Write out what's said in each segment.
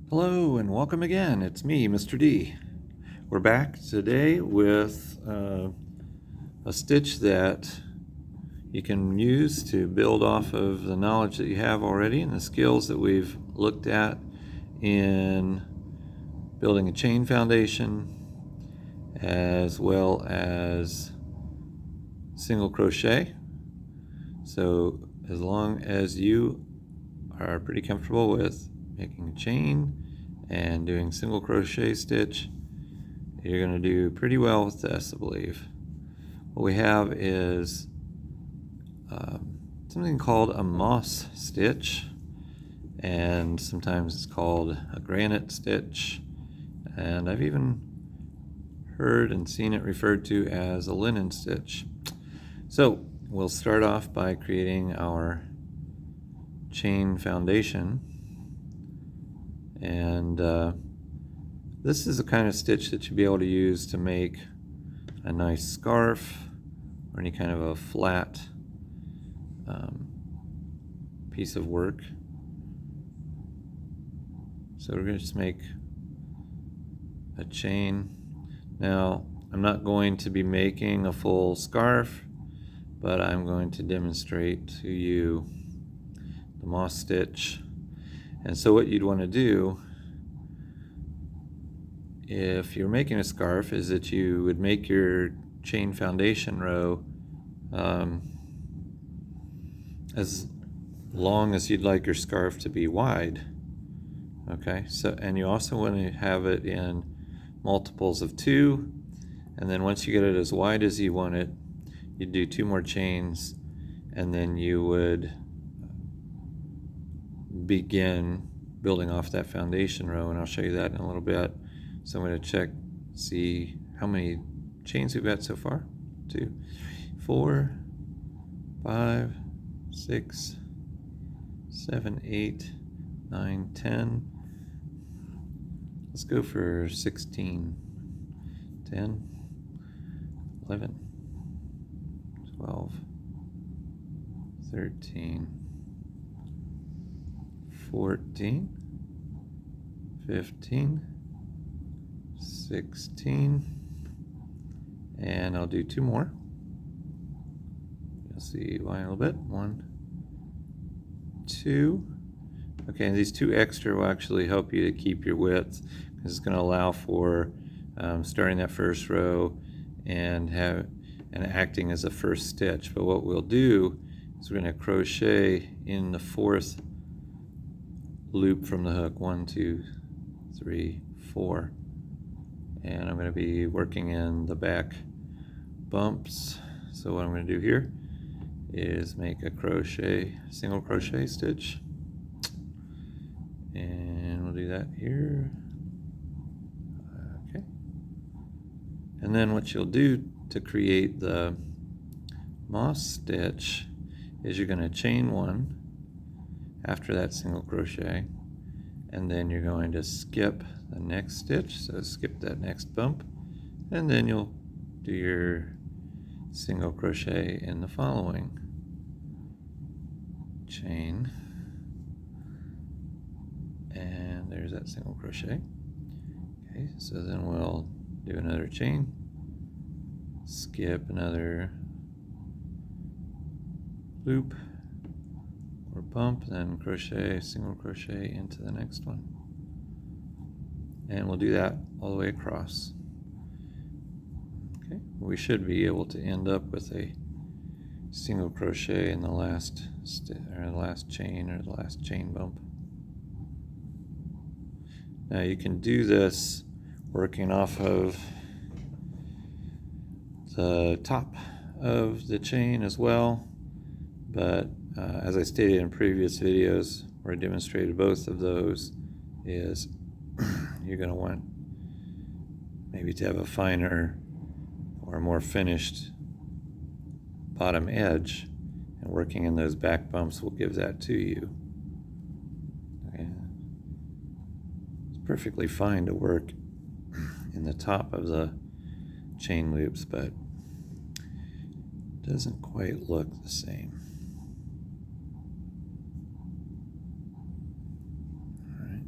Hello and welcome again. It's me, Mr. D. We're back today with a stitch that you can use to build off of the knowledge that you have already and the skills that we've looked at in building a chain foundation as well as single crochet. So as long as you are pretty comfortable with making a chain and doing single crochet stitch, you're going to do pretty well with this, I believe. What we have is something called a moss stitch, and sometimes it's called a granite stitch, and I've even heard and seen it referred to as a linen stitch. So we'll start off by creating our chain foundation, and this is the kind of stitch that you'll be able to use to make a nice scarf or any kind of a flat piece of work. So we're going to just make a chain. Now I'm not going to be making a full scarf, but I'm going to demonstrate to you the moss stitch. And so what you'd want to do if you're making a scarf is that you would make your chain foundation row as long as you'd like your scarf to be wide. Okay, so and you also want to have it in multiples of 2, and then once you get it as wide as you want it, you'd do 2 more chains, and then you would begin building off that foundation row, and I'll show you that in a little bit. So I'm going to check, see how many chains we've got so far. 2, 4, 5, 6, 7, 8, 9, 10. Let's go for 16. 10, 11, 12, 13, 14, 15, 16, and I'll do 2 more. You'll see why in a little bit. 1, 2. Okay, and these 2 extra will actually help you to keep your width, because it's going to allow for starting that first row and acting as a first stitch. But what we'll do is we're going to crochet in the 4th loop from the hook. 1, 2, 3, 4, and I'm going to be working in the back bumps. So what I'm going to do here is make a single crochet stitch, and we'll do that here. Okay, and then what you'll do to create the moss stitch is you're going to chain 1 after that single crochet, and then you're going to skip the next stitch, so skip that next bump, and then you'll do your single crochet in the following chain, and there's that single crochet. Okay, so then we'll do another chain, skip another loop or bump, then crochet, single crochet into the next one, and we'll do that all the way across. Okay, we should be able to end up with a single crochet in the last chain or the last chain bump. Now you can do this working off of the top of the chain as well, but as I stated in previous videos where I demonstrated both of those, is you're going to want maybe to have a finer or more finished bottom edge, and working in those back bumps will give that to you. Okay. It's perfectly fine to work in the top of the chain loops, but it doesn't quite look the same. All right.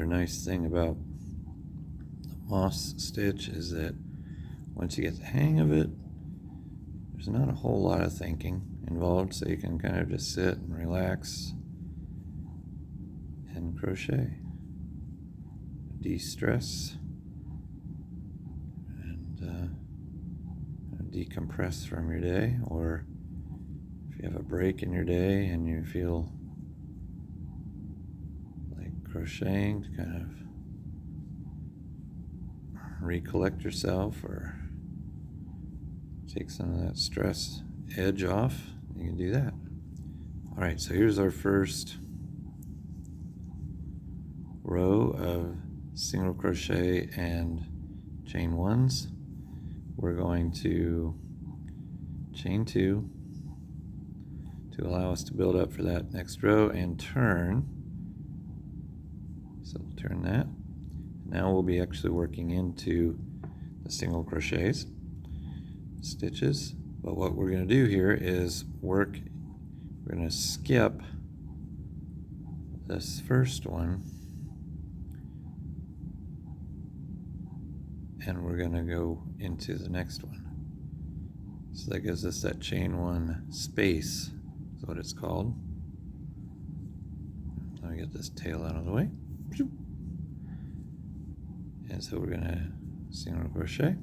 Another nice thing about the moss stitch is that once you get the hang of it, there's not a whole lot of thinking involved, so you can kind of just sit and relax and crochet, de-stress, and decompress from your day. Or if you have a break in your day and you feel like crocheting to kind of recollect yourself or take some of that stress edge off, you can do that. All right, so here's our first row of single crochet and chain ones. We're going to chain 2 to allow us to build up for that next row and turn. So we'll turn that. Now we'll be actually working into the single crochets, stitches. But what we're going to do here is we're going to skip this first one, and we're going to go into the next one. So that gives us that chain 1 space, is what it's called. Let me get this tail out of the way. And so we're going to single crochet,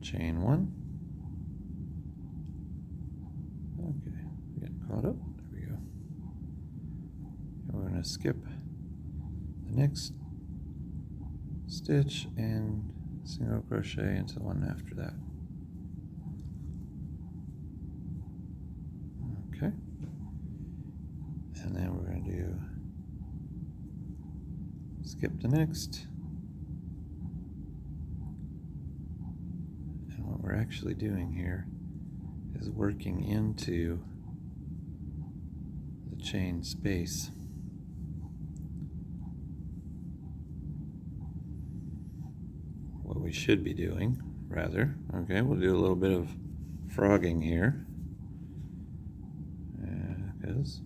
chain 1. Okay, we're getting caught up. There we go. And we're going to skip the next stitch and single crochet into the one after that. Okay. And then we're going to do skip the next. And what we're actually doing here is working into the chain space. What we should be doing, rather. Okay, we'll do a little bit of frogging here, because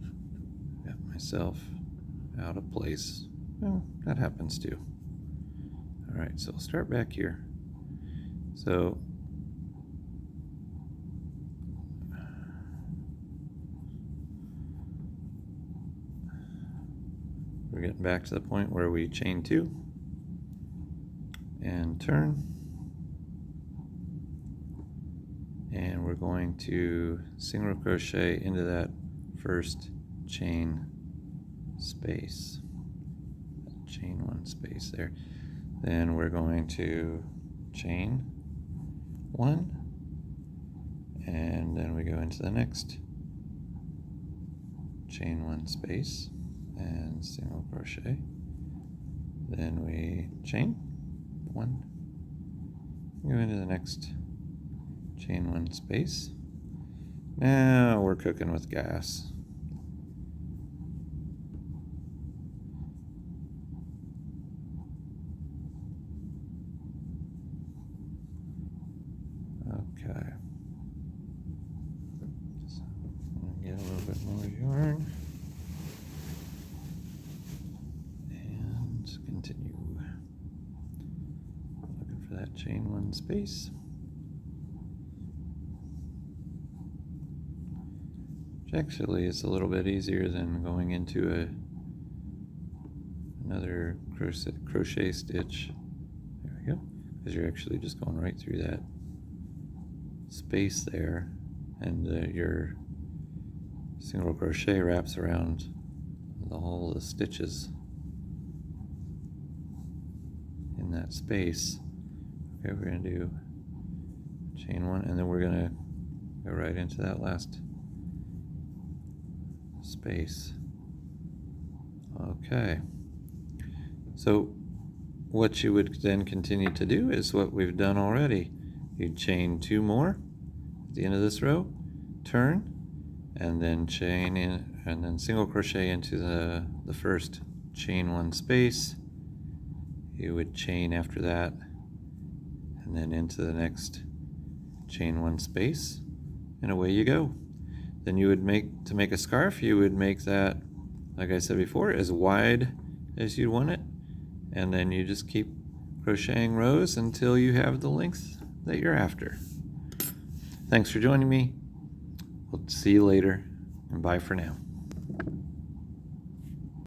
I got myself out of place. Well, that happens too. All right, so we'll start back here. So we're getting back to the point where we chain 2 and turn, and we're going to single crochet into that first chain space, chain 1 space there. Then we're going to chain 1, and then we go into the next chain 1 space and single crochet. Then we chain 1, go into the next chain 1 space. Now we're cooking with gas. Okay. Just get a little bit more yarn and continue looking for that chain 1 space. Which actually is a little bit easier than going into another crochet stitch. There we go. Because you're actually just going right through that space there, and your single crochet wraps around the whole of the stitches in that space. Okay, we're going to do chain 1, and then we're going to go right into that last space. Okay, so what you would then continue to do is what we've done already. You'd chain 2 more at the end of this row, turn, and then chain in, and then single crochet into the first chain 1 space. You would chain after that, and then into the next chain 1 space, and away you go. Then you would make, to make a scarf, you would make that like I said before, as wide as you want it, and then you just keep crocheting rows until you have the length that you're after. Thanks for joining me. We'll see you later, and bye for now.